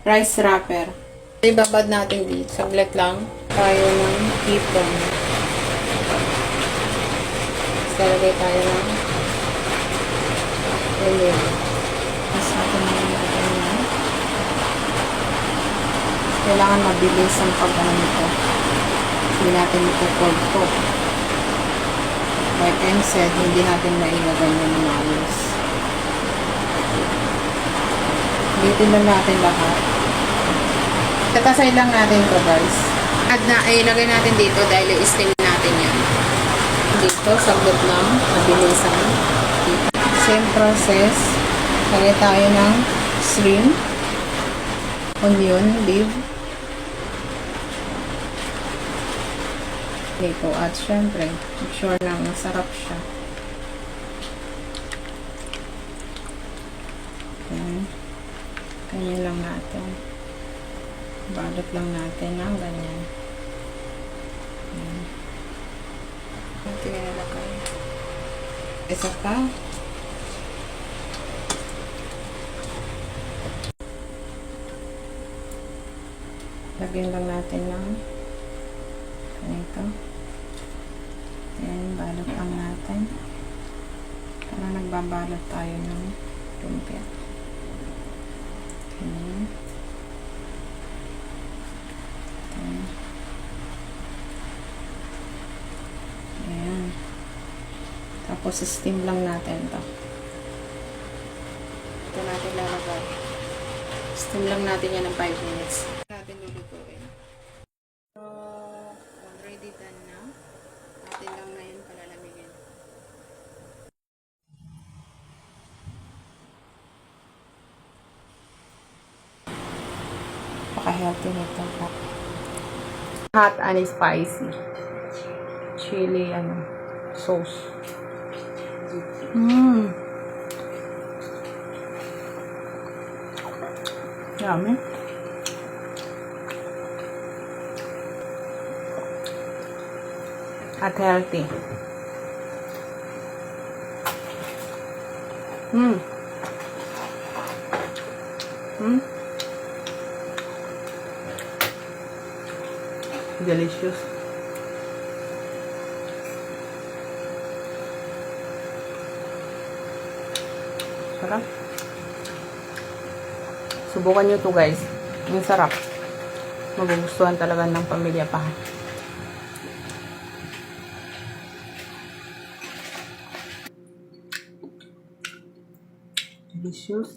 rice wrapper. Ibabad natin dito. Saglit lang. Tayo ng hipon. Salagay tayo ng olive. Mas natin na. Kailangan mabilis ang pag-ano nito. Hindi natin ito-cold cook. Like I said, hindi natin mailagay yung malis. Bitin lang natin lahat. Tatasay lang natin to guys. At ilagay natin dito dahil i-steam natin yan. Dito, sagot lang. Mabilisan. Same process. Lagay tayo ng shrimp, onion, leaf. Dito. At syempre, make sure na masarap siya. Ayan. Ganyan lang natin. Balot lang natin ng ganyan. Ayan. Ito yung nalagay. Isa pa. Lagyan lang natin ng ganito. Ayan, balot lang natin. Parang nagbabalot tayo ng lumpia. Ayan. Ayan. Ayan. Tapos, steam lang natin ito. Ito natin lalagay. Steam lang natin yan ng 5 minutes. Natin lulutuin. So, already done na. Natin lang na yun palalamigin. Paka-healthy nito. Hot and spicy. Chili, sauce. Yummy. At healthy. Delicious. Sarap. Subukan nyo to guys. Ang sarap. Magugustuhan talaga ng pamilya pa. Delicious.